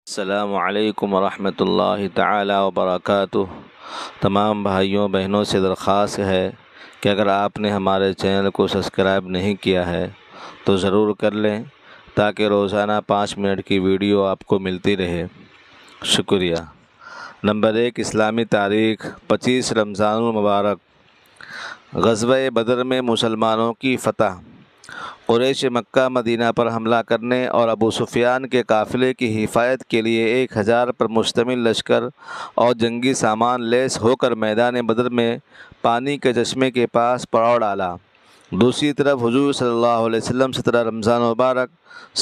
السلام علیکم ورحمۃ اللہ تعالی وبرکاتہ۔ تمام بھائیوں بہنوں سے درخواست ہے کہ اگر آپ نے ہمارے چینل کو سبسکرائب نہیں کیا ہے تو ضرور کر لیں تاکہ روزانہ 5 منٹ کی ویڈیو آپ کو ملتی رہے، شکریہ۔ نمبر 1، اسلامی تاریخ 25 رمضان المبارک۔ غزوہ بدر میں مسلمانوں کی فتح۔ قریش مکہ مدینہ پر حملہ کرنے اور ابو سفیان کے قافلے کی حفاظت کے لیے 1000 پر مشتمل لشکر اور جنگی سامان لیس ہو کر میدان بدر میں پانی کے چشمے کے پاس پڑاؤ ڈالا۔ دوسری طرف حضور صلی اللہ علیہ وسلم 17 رمضان مبارک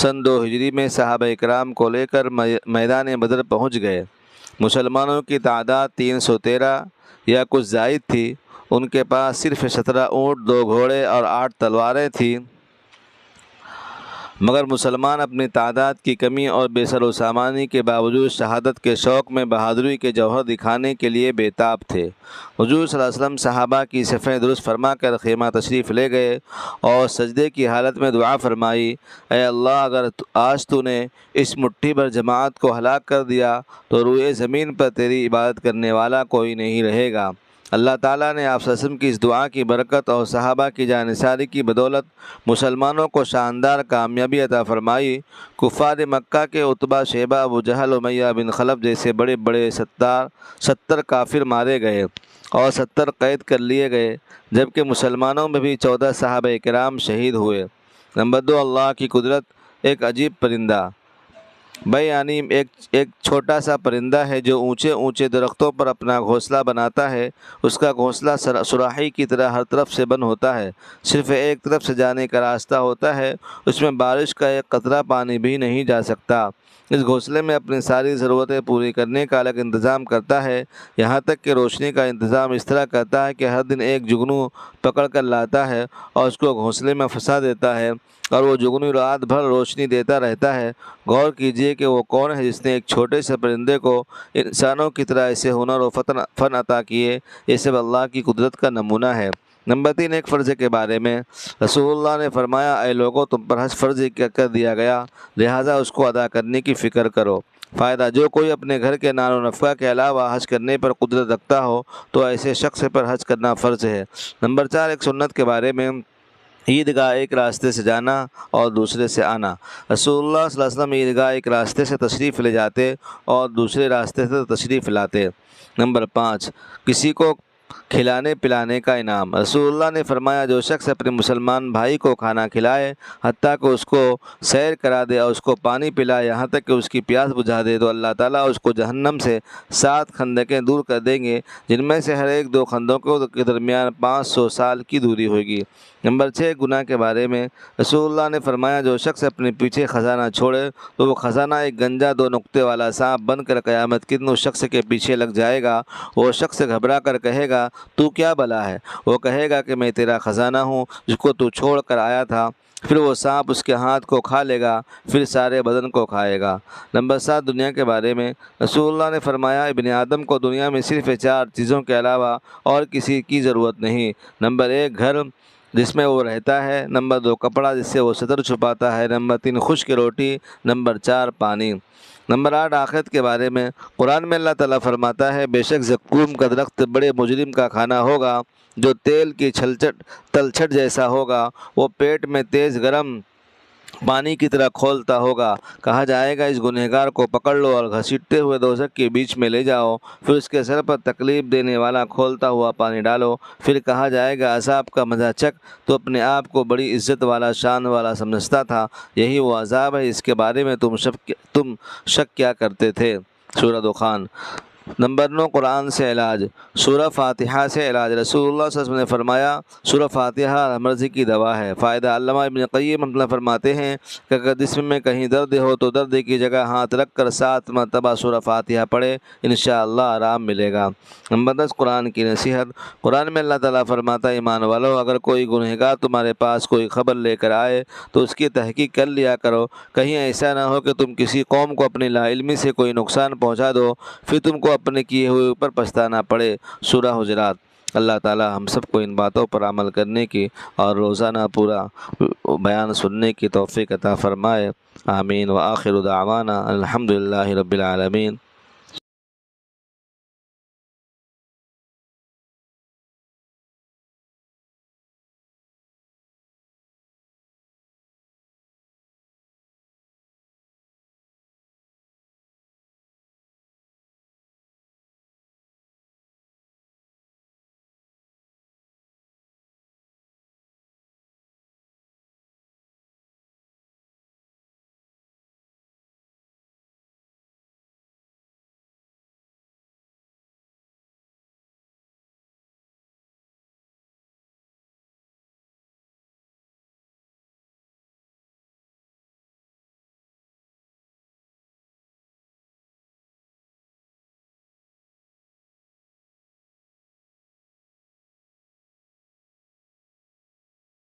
سن 2 ہجری میں صحابہ اکرام کو لے کر میدان بدر پہنچ گئے۔ مسلمانوں کی تعداد 313 یا کچھ زائد تھی۔ ان کے پاس صرف 17 اونٹ، 2 گھوڑے اور 8 تلواریں تھیں، مگر مسلمان اپنی تعداد کی کمی اور بے سر و سامانی کے باوجود شہادت کے شوق میں بہادری کے جوہر دکھانے کے لیے بے تاب تھے۔ حضور صلی اللہ علیہ وسلم صحابہ کی صفیں درست فرما کر خیمہ تشریف لے گئے اور سجدے کی حالت میں دعا فرمائی، اے اللہ، اگر آج تو نے اس مٹھی بھر جماعت کو ہلاک کر دیا تو روئے زمین پر تیری عبادت کرنے والا کوئی نہیں رہے گا۔ اللہ تعالیٰ نے آپ صلی اللہ علیہ وسلم کی اس دعا کی برکت اور صحابہ کی جانثاری کی بدولت مسلمانوں کو شاندار کامیابی عطا فرمائی۔ کفار مکہ کے عتبہ، شیبہ، ابو جہل، امیہ بن خلف جیسے بڑے بڑے 70 کافر مارے گئے اور 70 قید کر لیے گئے، جبکہ مسلمانوں میں بھی 14 صحابہ کرام شہید ہوئے۔ نمبر 2، اللہ کی قدرت۔ ایک عجیب پرندہ یعنی ایک چھوٹا سا پرندہ ہے جو اونچے اونچے درختوں پر اپنا گھونسلہ بناتا ہے۔ اس کا گھونسلہ صراحی کی طرح ہر طرف سے بند ہوتا ہے، صرف ایک طرف سے جانے کا راستہ ہوتا ہے۔ اس میں بارش کا ایک قطرہ پانی بھی نہیں جا سکتا۔ اس گھونسلے میں اپنی ساری ضرورتیں پوری کرنے کا الگ انتظام کرتا ہے، یہاں تک کہ روشنی کا انتظام اس طرح کرتا ہے کہ ہر دن ایک جگنو پکڑ کر لاتا ہے اور اس کو گھونسلے میں پھنسا دیتا ہے، اور وہ جگنو رات بھر روشنی دیتا رہتا ہے۔ غور کیجئے کہ وہ کون ہے جس نے ایک چھوٹے سے پرندے کو انسانوں کی طرح ایسے ہنر و فن عطا کیے۔ یہ سب اللہ کی قدرت کا نمونہ ہے۔ نمبر 3، ایک فرض کے بارے میں۔ رسول اللہ نے فرمایا، اے لوگوں، تم پر حج فرض کر دیا گیا، لہٰذا اس کو ادا کرنے کی فکر کرو۔ فائدہ: جو کوئی اپنے گھر کے نان و نفقہ کے علاوہ حج کرنے پر قدرت رکھتا ہو تو ایسے شخص پر حج کرنا فرض ہے۔ نمبر 4، ایک سنت کے بارے میں۔ عیدگاہ ایک راستے سے جانا اور دوسرے سے آنا۔ رسول اللہ صلی اللہ علیہ وسلم عیدگاہ ایک راستے سے تشریف لے جاتے اور دوسرے راستے سے تشریف لاتے۔ نمبر 5، کسی کو کھلانے پلانے کا انعام۔ رسول اللہ نے فرمایا، جو شخص اپنے مسلمان بھائی کو کھانا کھلائے، حتیٰ کہ اس کو سیر کرا دے اور اس کو پانی پلائے یہاں تک کہ اس کی پیاس بجھا دے، تو اللہ تعالیٰ اس کو جہنم سے 7 خندقیں دور کر دیں گے، جن میں سے ہر ایک 2 خندقوں کے درمیان 500 سال کی دوری ہوگی۔ نمبر 6، گناہ کے بارے میں۔ رسول اللہ نے فرمایا، جو شخص اپنے پیچھے خزانہ چھوڑے تو وہ خزانہ ایک گنجا 2 نقطے والا سانپ بن کر قیامت کے دن اس شخص کے پیچھے لگ جائے گا۔ وہ شخص گھبرا کر کہے گا، تو کیا بلا ہے؟ وہ کہے گا کہ میں تیرا خزانہ ہوں جس کو تو چھوڑ کر آیا تھا۔ پھر وہ سانپ اس کے ہاتھ کو کھا لے گا، پھر سارے بدن کو کھائے گا۔ نمبر 7، دنیا کے بارے میں۔ رسول اللہ نے فرمایا، ابن آدم کو دنیا میں صرف 4 چیزوں کے علاوہ اور کسی کی ضرورت نہیں۔ نمبر 1، گھر جس میں وہ رہتا ہے۔ نمبر 2، کپڑا جس سے وہ صدر چھپاتا ہے۔ نمبر 3، خشک روٹی۔ نمبر 4، پانی۔ نمبر 8، آخرت کے بارے میں۔ قرآن میں اللہ تعالیٰ فرماتا ہے، بے شک زقوم کا درخت بڑے مجرم کا کھانا ہوگا، جو تیل کی تلچھٹ جیسا ہوگا، وہ پیٹ میں تیز گرم پانی کی طرح کھولتا ہوگا۔ کہا جائے گا، اس گنہگار کو پکڑ لو اور گھسیٹتے ہوئے دوزخ کے بیچ میں لے جاؤ، پھر اس کے سر پر تکلیف دینے والا کھولتا ہوا پانی ڈالو۔ پھر کہا جائے گا، عذاب کا مزہ چکھ، تو اپنے آپ کو بڑی عزت والا، شان والا سمجھتا تھا، یہی وہ عذاب ہے، اس کے بارے میں تم شک کیا کرتے تھے۔ سورہ دخان۔ نمبر 9، قرآن سے علاج۔ سورہ فاتحہ سے علاج۔ رسول اللہ صلی اللہ علیہ وسلم نے فرمایا، سورہ فاتحہ مرضی کی دوا ہے۔ فائدہ: علامہ ابن قیم رحمۃ اللہ فرماتے ہیں کہ اگر جسم میں کہیں درد ہو تو درد کی جگہ ہاتھ رکھ کر 7 مرتبہ سورہ فاتحہ پڑھے، انشاءاللہ آرام ملے گا۔ نمبر 10، قرآن کی نصیحت۔ قرآن میں اللہ تعالیٰ فرماتا ہے، ایمان والو، اگر کوئی گنہگار تمہارے پاس کوئی خبر لے کر آئے تو اس کی تحقیق کر لیا کرو، کہیں ایسا نہ ہو کہ تم کسی قوم کو اپنی لا علمی سے کوئی نقصان پہنچا دو، پھر تم کو اپنے کیے ہوئے اوپر پچھتانا پڑے۔ سورہ حجرات۔ اللہ تعالی ہم سب کو ان باتوں پر عمل کرنے کی اور روزانہ پورا بیان سننے کی توفیق عطا فرمائے۔ آمین۔ وآخر دعوانا الحمدللہ رب العالمین۔